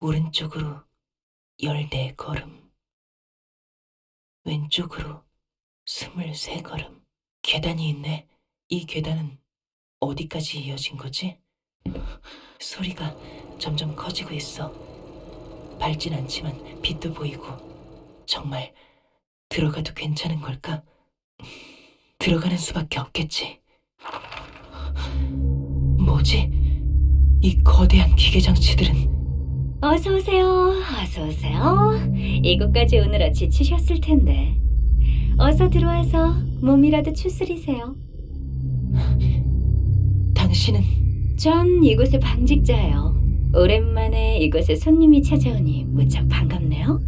오른쪽으로 14걸음, 왼쪽으로 23걸음. 계단이 있네. 이 계단은 어디까지 이어진 거지? 소리가 점점 커지고 있어. 밝진 않지만 빛도 보이고. 정말 들어가도 괜찮은 걸까? 들어가는 수밖에 없겠지. 뭐지? 이 거대한 기계 장치들은. 어서 오세요. 어서 오세요. 이곳까지 오느라 지치셨을 텐데. 어서 들어와서 몸이라도 추스리세요. 당신은? 전 이곳의 방직자예요. 오랜만에 이곳에 손님이 찾아오니 무척 반갑네요.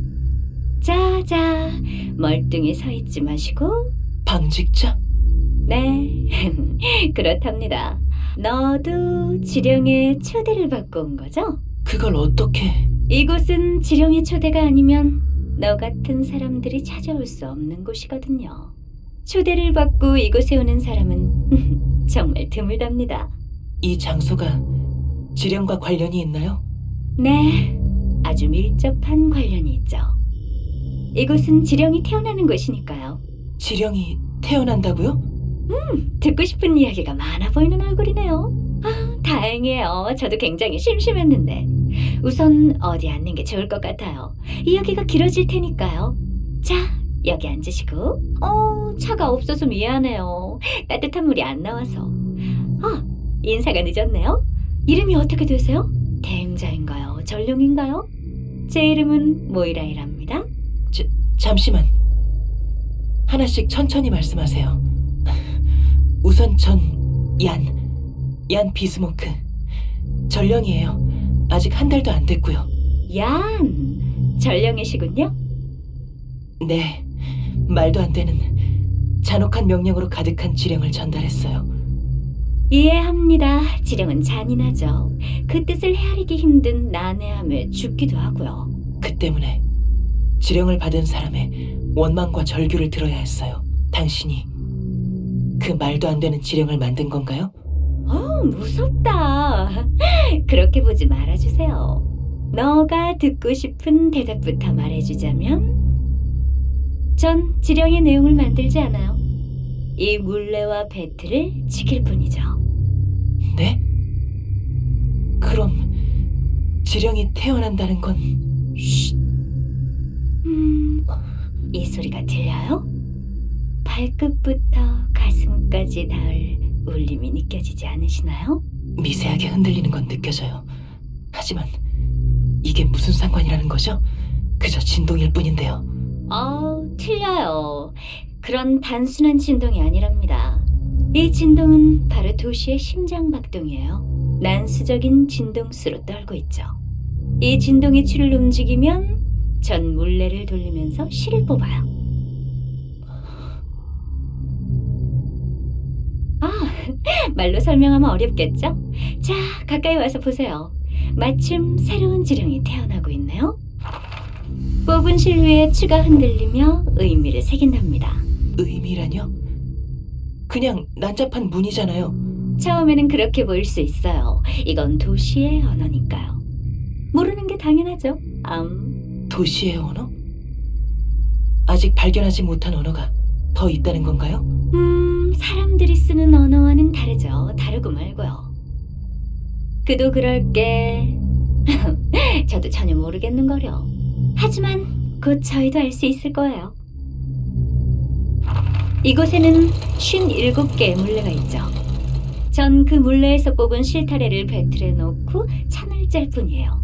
자자, 멀뚱히 서 있지 마시고. 방직자? 네, 그렇답니다. 너도 지령의 초대를 받고 온 거죠? 그걸 어떻게? 이곳은 지령의 초대가 아니면 너 같은 사람들이 찾아올 수 없는 곳이거든요. 초대를 받고 이곳에 오는 사람은 정말 드물답니다. 이 장소가 지령과 관련이 있나요? 네, 아주 밀접한 관련이 있죠. 이곳은 지령이 태어나는 곳이니까요. 지령이 태어난다고요? 듣고 싶은 이야기가 많아 보이는 얼굴이네요. 아, 다행이에요. 저도 굉장히 심심했는데. 우선 어디 앉는 게 좋을 것 같아요. 이야기가 길어질 테니까요. 자, 여기 앉으시고. 차가 없어서 미안해요. 따뜻한 물이 안 나와서. 인사가 늦었네요. 이름이 어떻게 되세요? 대행자인가요? 전룡인가요? 제 이름은 모이라이랍니다. 잠시만. 하나씩 천천히 말씀하세요. 우선 얀 비스모크. 전령이에요. 아직 한 달도 안 됐고요. 얀, 전령이시군요. 네, 말도 안 되는 잔혹한 명령으로 가득한 지령을 전달했어요. 이해합니다. 지령은 잔인하죠. 그 뜻을 헤아리기 힘든 난해함에 죽기도 하고요. 그 때문에 지령을 받은 사람의 원망과 절규를 들어야 했어요. 당신이 그 말도 안 되는 지령을 만든 건가요? 무섭다. 그렇게 보지 말아주세요. 너가 듣고 싶은 대답부터 말해주자면, 전 지령의 내용을 만들지 않아요. 이 물레와 배틀을 지킬 뿐이죠. 네? 그럼 지령이 태어난다는 건... 쉿. 이 소리가 들려요? 발끝부터 가슴까지 닿을 울림이 느껴지지 않으시나요? 미세하게 흔들리는 건 느껴져요. 하지만 이게 무슨 상관이라는 거죠? 그저 진동일 뿐인데요. 틀려요. 그런 단순한 진동이 아니랍니다. 이 진동은 바로 도시의 심장박동이에요. 난수적인 진동수로 떨고 있죠. 이 진동의 추를 움직이면 전 물레를 돌리면서 실을 뽑아요. 말로 설명하면 어렵겠죠? 자, 가까이 와서 보세요. 마침 새로운 지령이 태어나고 있네요. 뽑은 실 위에 추가 흔들리며 의미를 새긴답니다. 의미라뇨? 그냥 난잡한 문이잖아요. 처음에는 그렇게 보일 수 있어요. 이건 도시의 언어니까요. 모르는 게 당연하죠. 도시의 언어? 아직 발견하지 못한 언어가 더 있다는 건가요? 사람들이 쓰는 언어와는 다르죠. 다르고 말고요. 그도 그럴 게 저도 전혀 모르겠는거려. 하지만 곧 저희도 알 수 있을 거예요. 이곳에는 57개의 물레가 있죠. 전 그 물레에서 뽑은 실타래를 배틀에 넣고 찬을 짤 뿐이에요.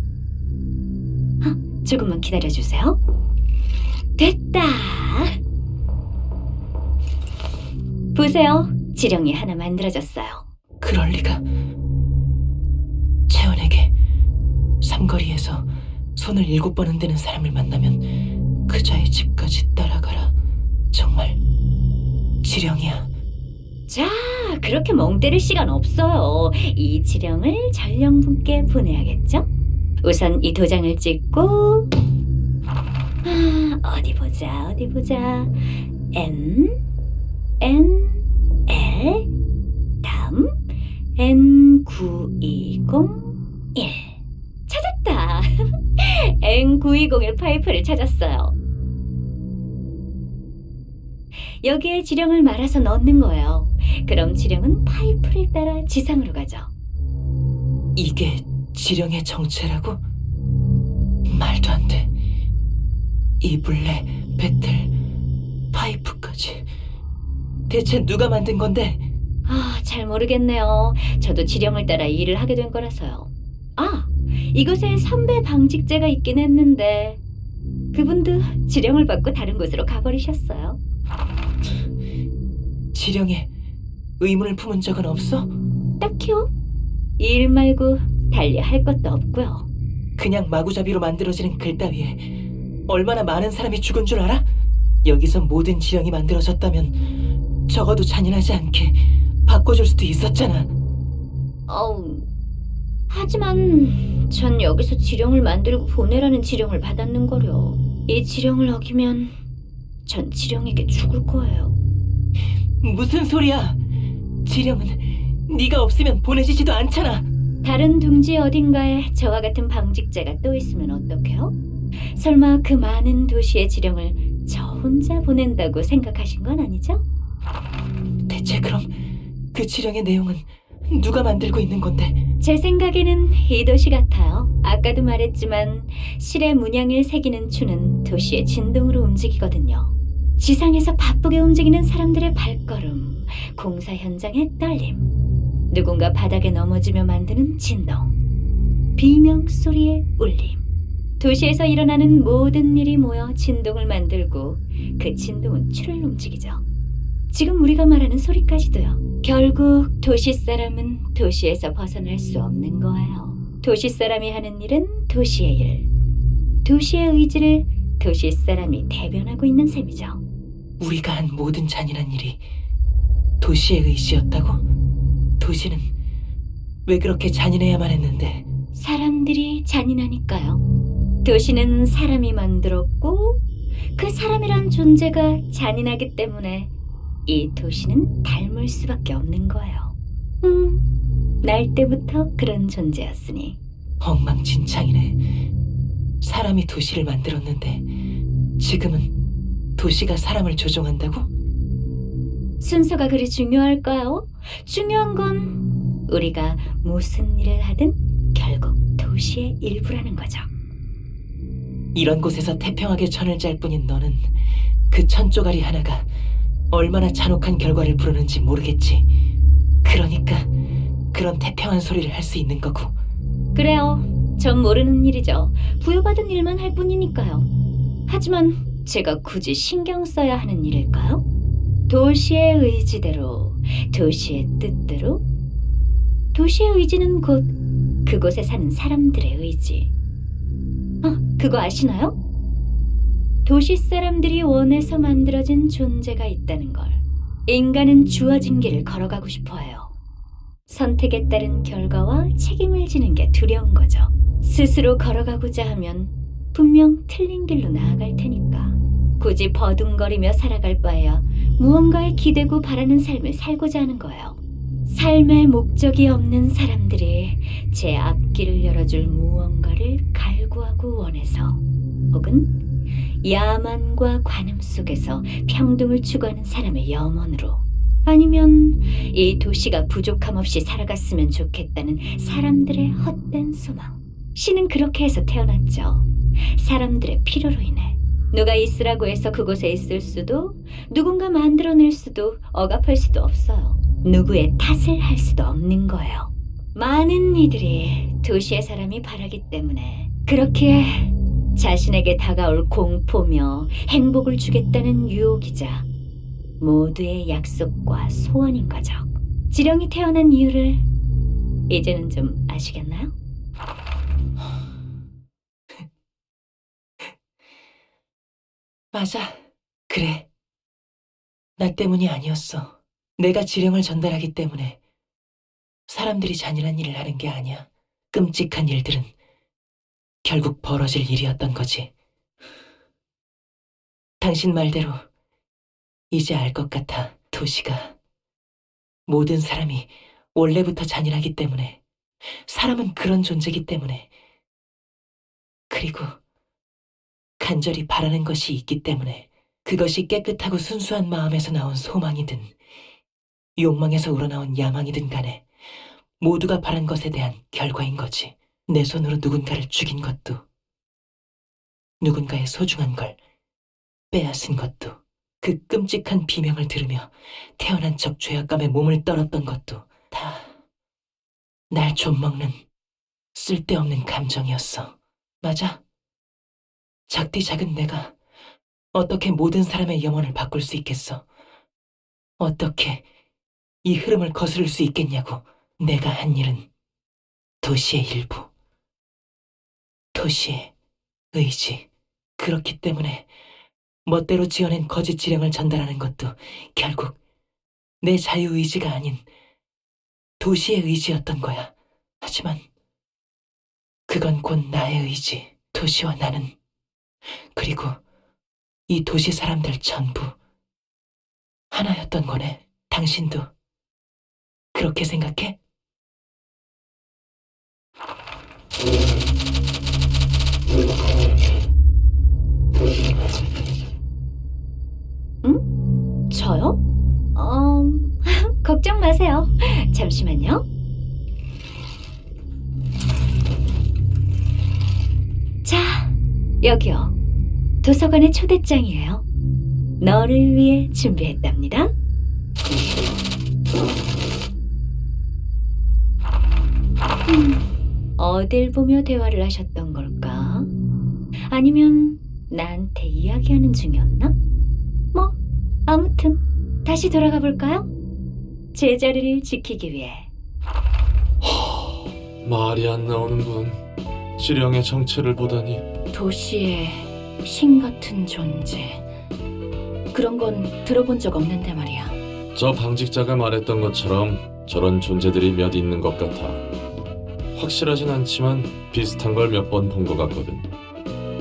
조금만 기다려주세요. 됐다. 보세요. 지령이 하나 만들어졌어요. 그럴 리가. 채원에게 삼거리에서 손을 7번 흔드는 사람을 만나면 그자의 집까지 따라가라. 정말 지령이야. 자, 그렇게 멍 때릴 시간 없어요. 이 지령을 전령분께 보내야겠죠? 우선 이 도장을 찍고 어디 보자. N L 다음 N9201 찾았다. 9201 파이프를 찾았어요. 여기에 지령을 말아서 넣는 거예요. 그럼 지령은 파이프를 따라 지상으로 가죠. 이게 지령의 정체라고? 말도 안 돼. 이블레, 배틀, 파이프까지. 대체 누가 만든 건데? 잘 모르겠네요. 저도 지령을 따라 일을 하게 된 거라서요. 이곳에 선배 방직자가 있긴 했는데 그분도 지령을 받고 다른 곳으로 가버리셨어요. 지령에 의문을 품은 적은 없어? 딱히요? 일 말고 달리 할 것도 없고요. 그냥 마구잡이로 만들어지는 글 따위에 얼마나 많은 사람이 죽은 줄 알아? 여기서 모든 지령이 만들어졌다면 적어도 잔인하지 않게 바꿔줄 수도 있었잖아. 하지만 전 여기서 지령을 만들고 보내라는 지령을 받았는거려. 이 지령을 어기면 전 지령에게 죽을 거예요. 무슨 소리야? 지령은 네가 없으면 보내지지도 않잖아. 다른 둥지 어딘가에 저와 같은 방직자가 또 있으면 어떡해요? 설마 그 많은 도시의 지령을 저 혼자 보낸다고 생각하신 건 아니죠? 대체 그럼 그 지령의 내용은 누가 만들고 있는 건데? 제 생각에는 이 도시 같아요. 아까도 말했지만 실의 문양을 새기는 추는 도시의 진동으로 움직이거든요. 지상에서 바쁘게 움직이는 사람들의 발걸음, 공사 현장의 떨림, 누군가 바닥에 넘어지며 만드는 진동, 비명 소리의 울림. 도시에서 일어나는 모든 일이 모여 진동을 만들고 그 진동은 추를 움직이죠. 지금 우리가 말하는 소리까지도요. 결국 도시 사람은 도시에서 벗어날 수 없는 거예요. 도시 사람이 하는 일은 도시의 일. 도시의 의지를 도시 사람이 대변하고 있는 셈이죠. 우리가 한 모든 잔인한 일이 도시의 의지였다고? 도시는 왜 그렇게 잔인해야만 했는데? 사람들이 잔인하니까요. 도시는 사람이 만들었고 그 사람이란 존재가 잔인하기 때문에 이 도시는 닮을 수밖에 없는 거예요. 날 때부터 그런 존재였으니. 엉망진창이네. 사람이 도시를 만들었는데 지금은 도시가 사람을 조종한다고? 순서가 그리 중요할까요? 중요한 건 우리가 무슨 일을 하든 결국 도시의 일부라는 거죠. 이런 곳에서 태평하게 천을 짤 뿐인 너는 그 천 쪼가리 하나가 얼마나 잔혹한 결과를 부르는지 모르겠지. 그러니까 그런 태평한 소리를 할 수 있는 거고. 그래요. 전 모르는 일이죠. 부여받은 일만 할 뿐이니까요. 하지만 제가 굳이 신경 써야 하는 일일까요? 도시의 의지대로, 도시의 뜻대로? 도시의 의지는 곧 그곳에 사는 사람들의 의지. 그거 아시나요? 도시 사람들이 원해서 만들어진 존재가 있다는 걸. 인간은 주어진 길을 걸어가고 싶어 해요. 선택에 따른 결과와 책임을 지는 게 두려운 거죠. 스스로 걸어가고자 하면 분명 틀린 길로 나아갈 테니까. 굳이 버둥거리며 살아갈 바에야 무언가에 기대고 바라는 삶을 살고자 하는 거예요. 삶의 목적이 없는 사람들이 제 앞길을 열어줄 무언가를 갈구하고 원해서, 혹은 야만과 관음 속에서 평등을 추구하는 사람의 염원으로, 아니면 이 도시가 부족함 없이 살아갔으면 좋겠다는 사람들의 헛된 소망. 신은 그렇게 해서 태어났죠. 사람들의 필요로 인해. 누가 있으라고 해서 그곳에 있을 수도, 누군가 만들어낼 수도, 억압할 수도 없어요. 누구의 탓을 할 수도 없는 거예요. 많은 이들이 도시의 사람이 바라기 때문에 그렇게 자신에게 다가올 공포며 행복을 주겠다는 유혹이자 모두의 약속과 소원인 거죠. 지령이 태어난 이유를 이제는 좀 아시겠나요? 맞아. 그래. 나 때문이 아니었어. 내가 지령을 전달하기 때문에. 사람들이 잔인한 일을 하는 게 아니야. 끔찍한 일들은 결국 벌어질 일이었던 거지. 당신 말대로 이제 알 것 같아. 도시가 모든 사람이 원래부터 잔인하기 때문에, 사람은 그런 존재이기 때문에, 그리고 간절히 바라는 것이 있기 때문에 그것이 깨끗하고 순수한 마음에서 나온 소망이든 욕망에서 우러나온 야망이든 간에 모두가 바란 것에 대한 결과인 거지. 내 손으로 누군가를 죽인 것도, 누군가의 소중한 걸 빼앗은 것도, 그 끔찍한 비명을 들으며 태어난 적 죄악감에 몸을 떨었던 것도 다 날 좀먹는 쓸데없는 감정이었어. 맞아. 작디 작은 내가 어떻게 모든 사람의 영혼을 바꿀 수 있겠어? 어떻게 이 흐름을 거스를 수 있겠냐고. 내가 한 일은 도시의 일부, 도시의 의지. 그렇기 때문에 멋대로 지어낸 거짓 지령을 전달하는 것도 결국 내 자유의지가 아닌 도시의 의지였던 거야. 하지만 그건 곧 나의 의지. 도시와 나는, 그리고 이 도시 사람들 전부 하나였던 거네. 당신도 그렇게 생각해? 저요? 걱정 마세요. 잠시만요. 자, 여기요. 도서관의 초대장이에요. 너를 위해 준비했답니다. 어딜 보며 대화를 하셨던 걸까? 아니면 나한테 이야기하는 중이었나? 뭐, 아무튼 다시 돌아가 볼까요? 제자리를 지키기 위해. 말이 안 나오는군. 지령의 정체를 보다니. 도시의 신 같은 존재. 그런 건 들어본 적 없는데 말이야. 저 방직자가 말했던 것처럼 저런 존재들이 몇 있는 것 같아. 확실하진 않지만 비슷한 걸 몇 번 본 것 같거든.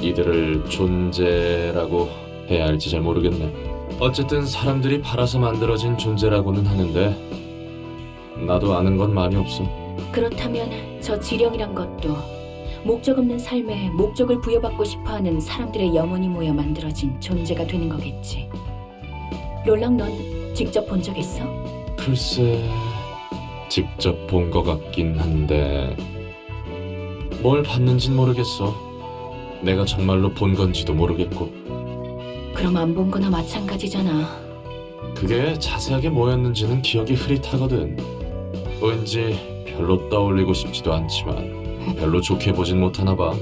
이들을 존재라고 해야 할지 잘 모르겠네. 어쨌든 사람들이 팔아서 만들어진 존재라고는 하는데 나도 아는 건 많이 없어. 그렇다면 저 지령이란 것도 목적 없는 삶에 목적을 부여받고 싶어하는 사람들의 영혼이 모여 만들어진 존재가 되는 거겠지. 롤랑, 넌 직접 본 적 있어? 글쎄, 직접 본 것 같긴 한데 뭘 봤는진 모르겠어. 내가 정말로 본 건지도 모르겠고. 그럼 안 본 거나 마찬가지잖아. 그게 자세하게 뭐였는지는 기억이 흐릿하거든. 왠지 별로 떠올리고 싶지도 않지만 별로 좋게 보진 못하나 봐.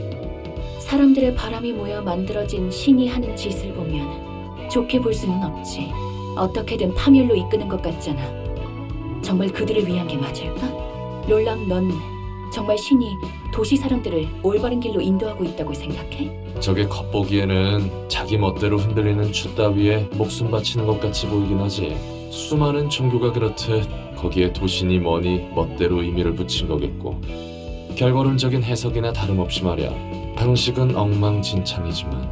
사람들의 바람이 모여 만들어진 신이 하는 짓을 보면 좋게 볼 수는 없지. 어떻게든 파멸로 이끄는 것 같잖아. 정말 그들을 위한 게 맞을까? 롤랑, 넌 정말 신이 도시 사람들을 올바른 길로 인도하고 있다고 생각해? 저게 겉보기에는 자기 멋대로 흔들리는 추 따위에 목숨 바치는 것 같이 보이긴 하지. 수많은 종교가 그렇듯 거기에 도신이 뭐니 멋대로 의미를 붙인 거겠고. 결과론적인 해석이나 다름없이 말이야. 방식은 엉망진창이지만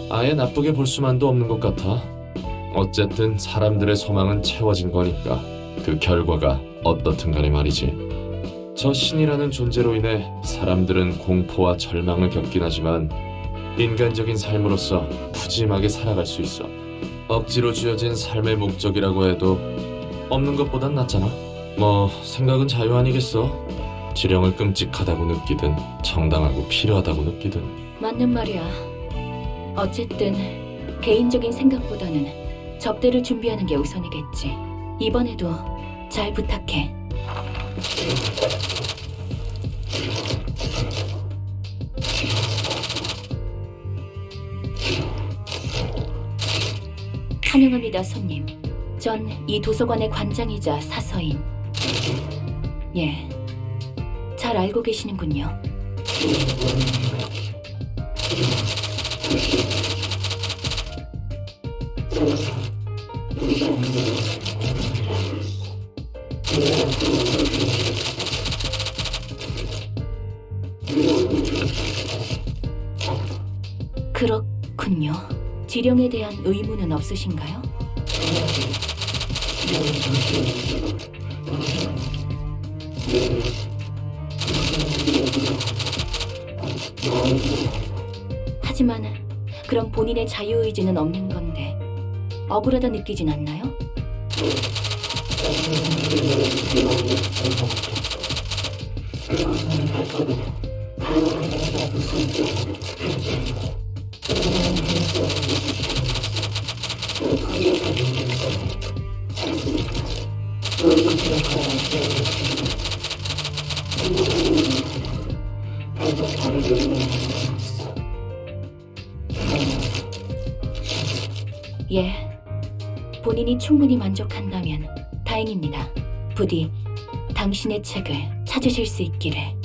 아예 나쁘게 볼 수만도 없는 것 같아. 어쨌든 사람들의 소망은 채워진 거니까 그 결과가 어떻든 간에 말이지. 저 신이라는 존재로 인해 사람들은 공포와 절망을 겪긴 하지만 인간적인 삶으로서 푸짐하게 살아갈 수 있어. 억지로 쥐어진 삶의 목적이라고 해도 없는 것보단 낫잖아. 뭐 생각은 자유 아니겠어. 지령을 끔찍하다고 느끼든 정당하고 필요하다고 느끼든. 맞는 말이야. 어쨌든 개인적인 생각보다는 접대를 준비하는 게 우선이겠지. 이번에도 잘 부탁해. 환영합니다, 손님. 전 이 도서관의 관장이자 사서인. 예, 잘 알고 계시는군요. 그렇군요. 지령에 대한 의무는 없으신가요? 하지만 그럼 본인의 자유의지는 없는 건데 억울하다 느끼진 않나요? 예, 본인이 충분히 만족한다면 다행입니다. 부디 당신의 책을 찾으실 수 있기를.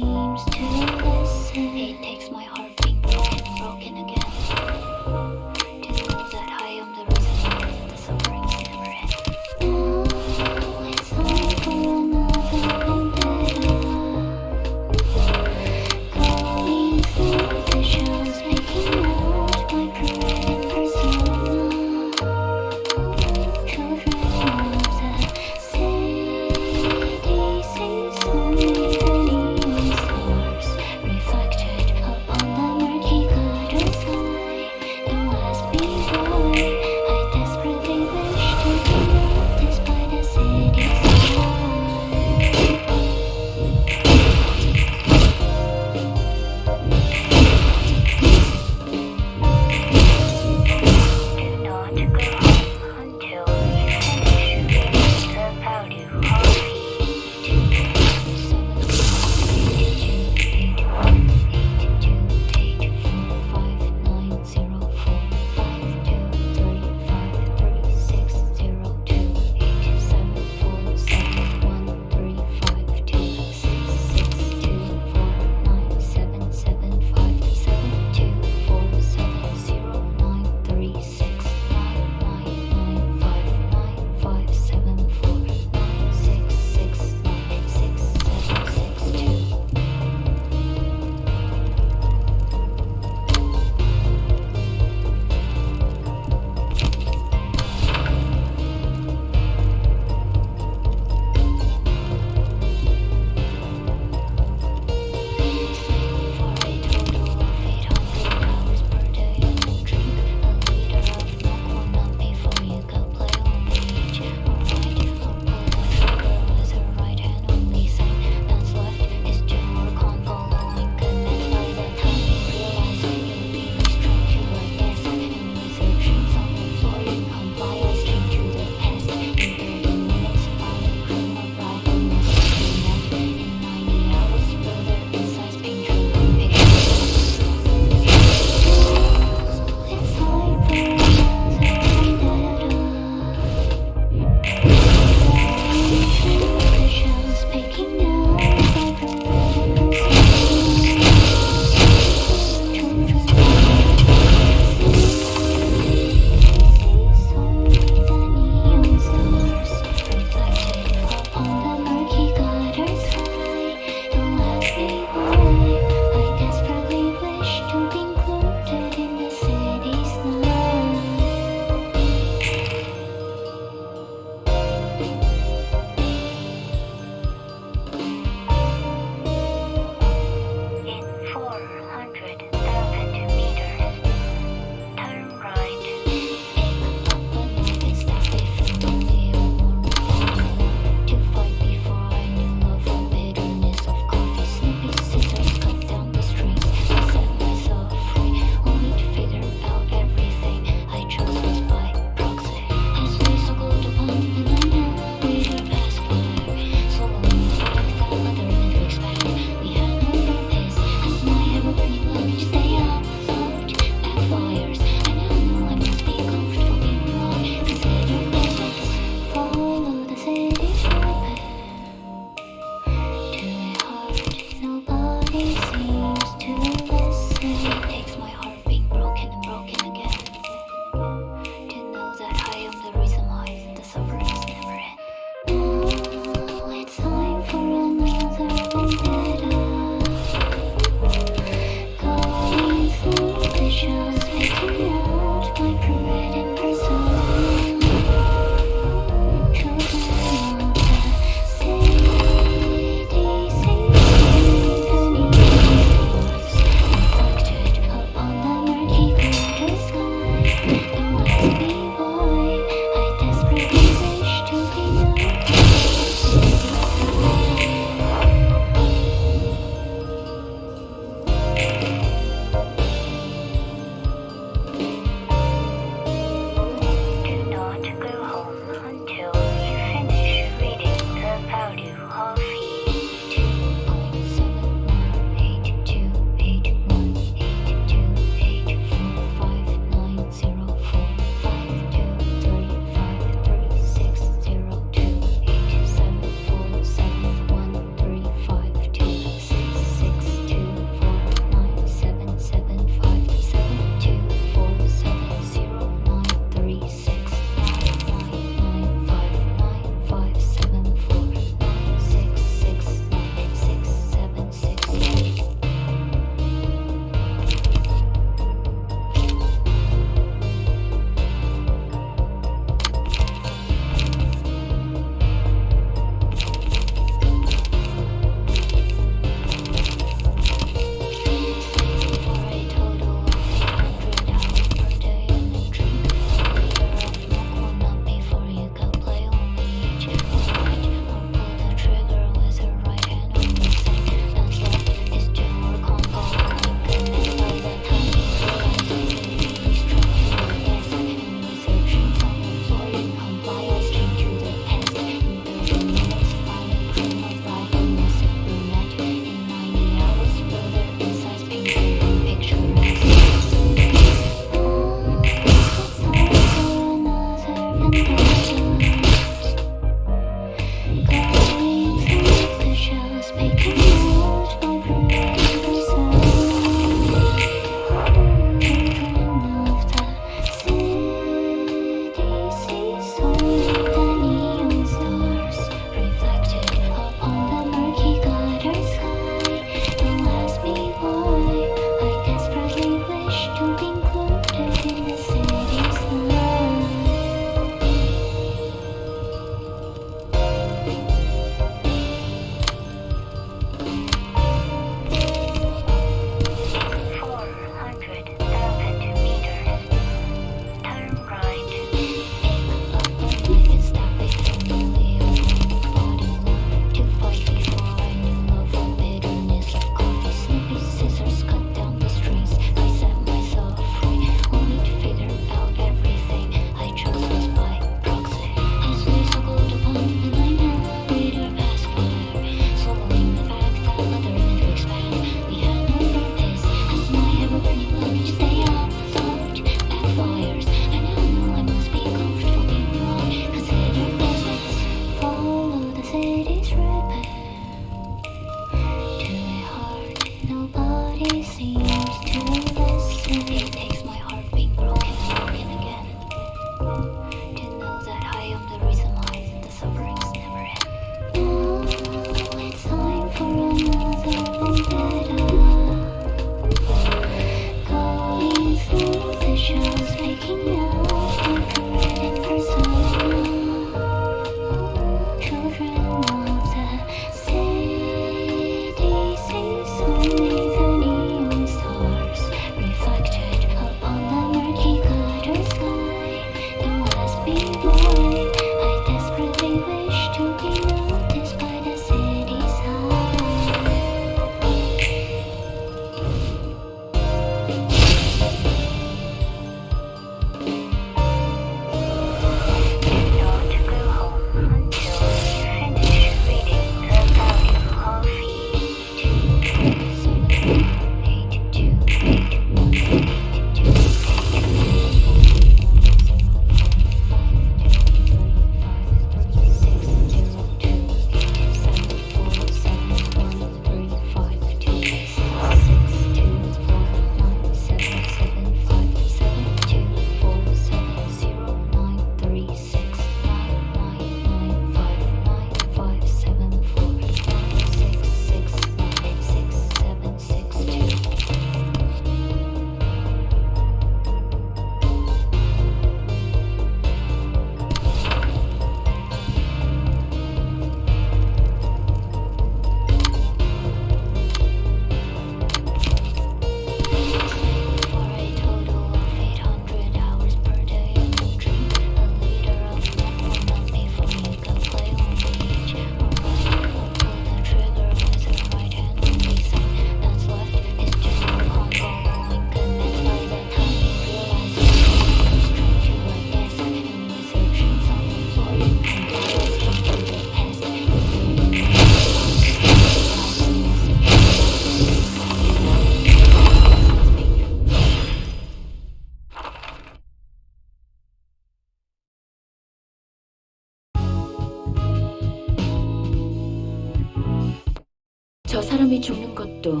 저 사람이 죽는 것도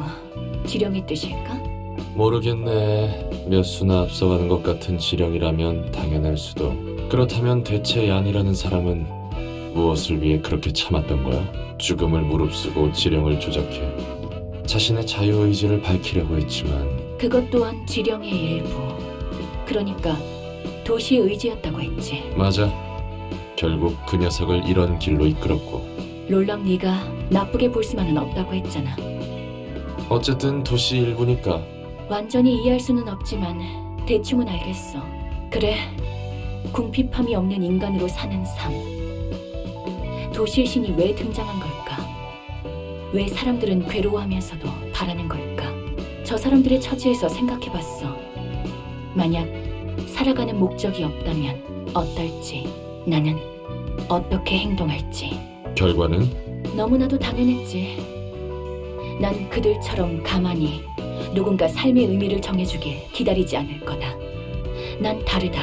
지령의 뜻일까? 모르겠네. 몇 수나 앞서가는 것 같은 지령이라면 당연할 수도. 그렇다면 대체 얀이라는 사람은 무엇을 위해 그렇게 참았던 거야? 죽음을 무릅쓰고 지령을 조작해 자신의 자유의지를 밝히려고 했지만 그것 또한 지령의 일부. 그러니까 도시의 의지였다고 했지. 맞아. 결국 그 녀석을 이런 길로 이끌었고 롤랑 네가 나쁘게 볼 수만은 없다고 했잖아. 어쨌든 도시 일부니까. 완전히 이해할 수는 없지만 대충은 알겠어. 그래, 궁핍함이 없는 인간으로 사는 삶. 도시의 신이 왜 등장한 걸까? 왜 사람들은 괴로워하면서도 바라는 걸까? 저 사람들의 처지에서 생각해봤어. 만약 살아가는 목적이 없다면 어떨지, 나는 어떻게 행동할지. 결과는? 너무나도 당연했지. 난 그들처럼 가만히 누군가 삶의 의미를 정해주길 기다리지 않을 거다. 난 다르다.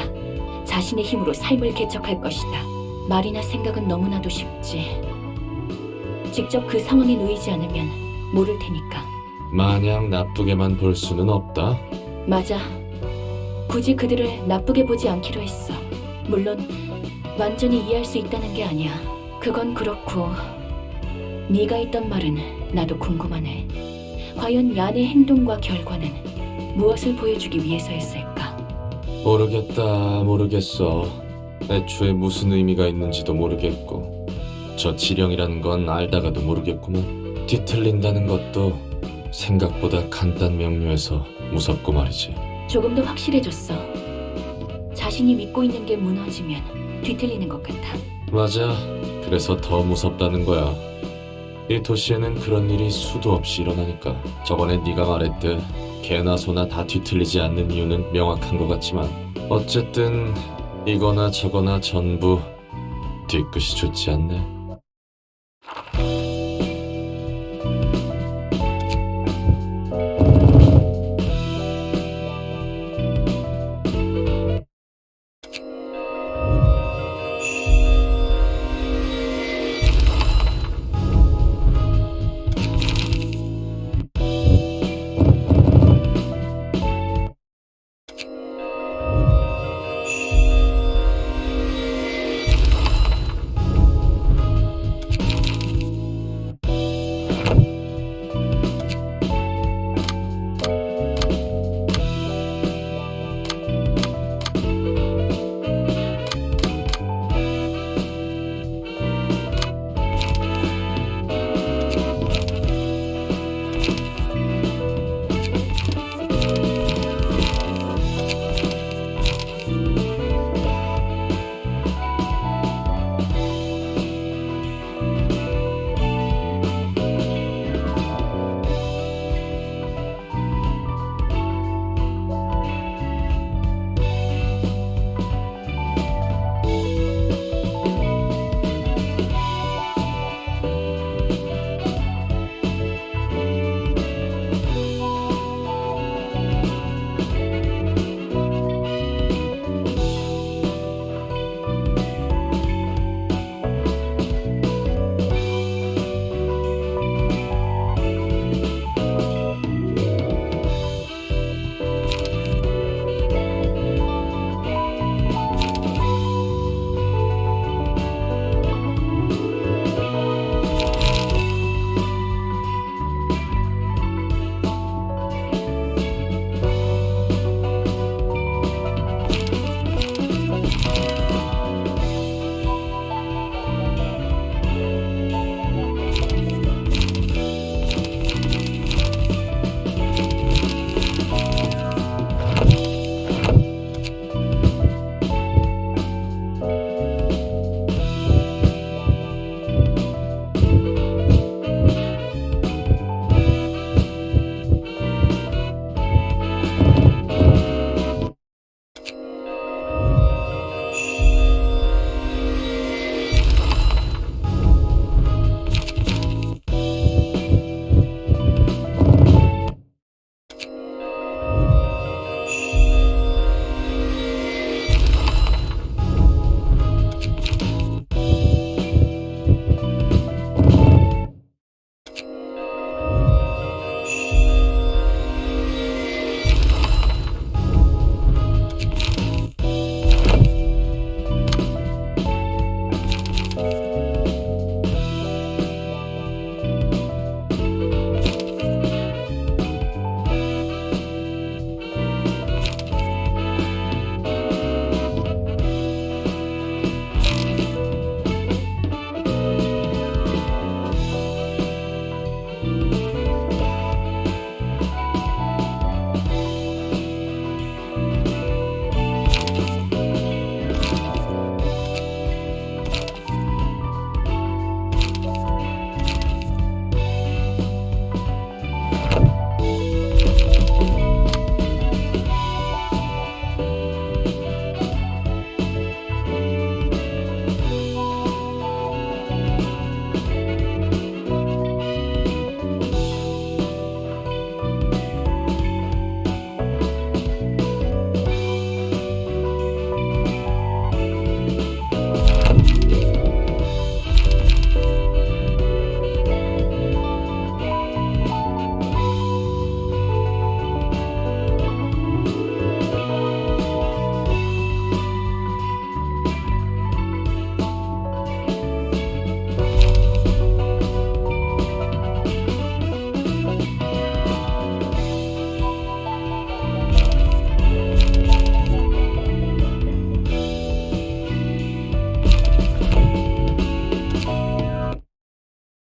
자신의 힘으로 삶을 개척할 것이다. 말이나 생각은 너무나도 쉽지. 직접 그 상황에 놓이지 않으면 모를 테니까. 마냥 나쁘게만 볼 수는 없다. 맞아. 굳이 그들을 나쁘게 보지 않기로 했어. 물론 완전히 이해할 수 있다는 게 아니야. 그건 그렇고 네가 했던 말은 나도 궁금하네. 과연 얀의 행동과 결과는 무엇을 보여주기 위해서였을까? 모르겠어. 애초에 무슨 의미가 있는지도 모르겠고 저 지령이라는 건 알다가도 모르겠구만. 뒤틀린다는 것도 생각보다 간단 명료해서 무섭고 말이지. 조금 더 확실해졌어. 자신이 믿고 있는 게 무너지면 뒤틀리는 것 같아. 맞아. 그래서 더 무섭다는 거야. 이 도시에는 그런 일이 수도 없이 일어나니까. 저번에 네가 말했듯 개나 소나 다 뒤틀리지 않는 이유는 명확한 것 같지만 어쨌든 이거나 저거나 전부 뒤끝이 좋지 않네.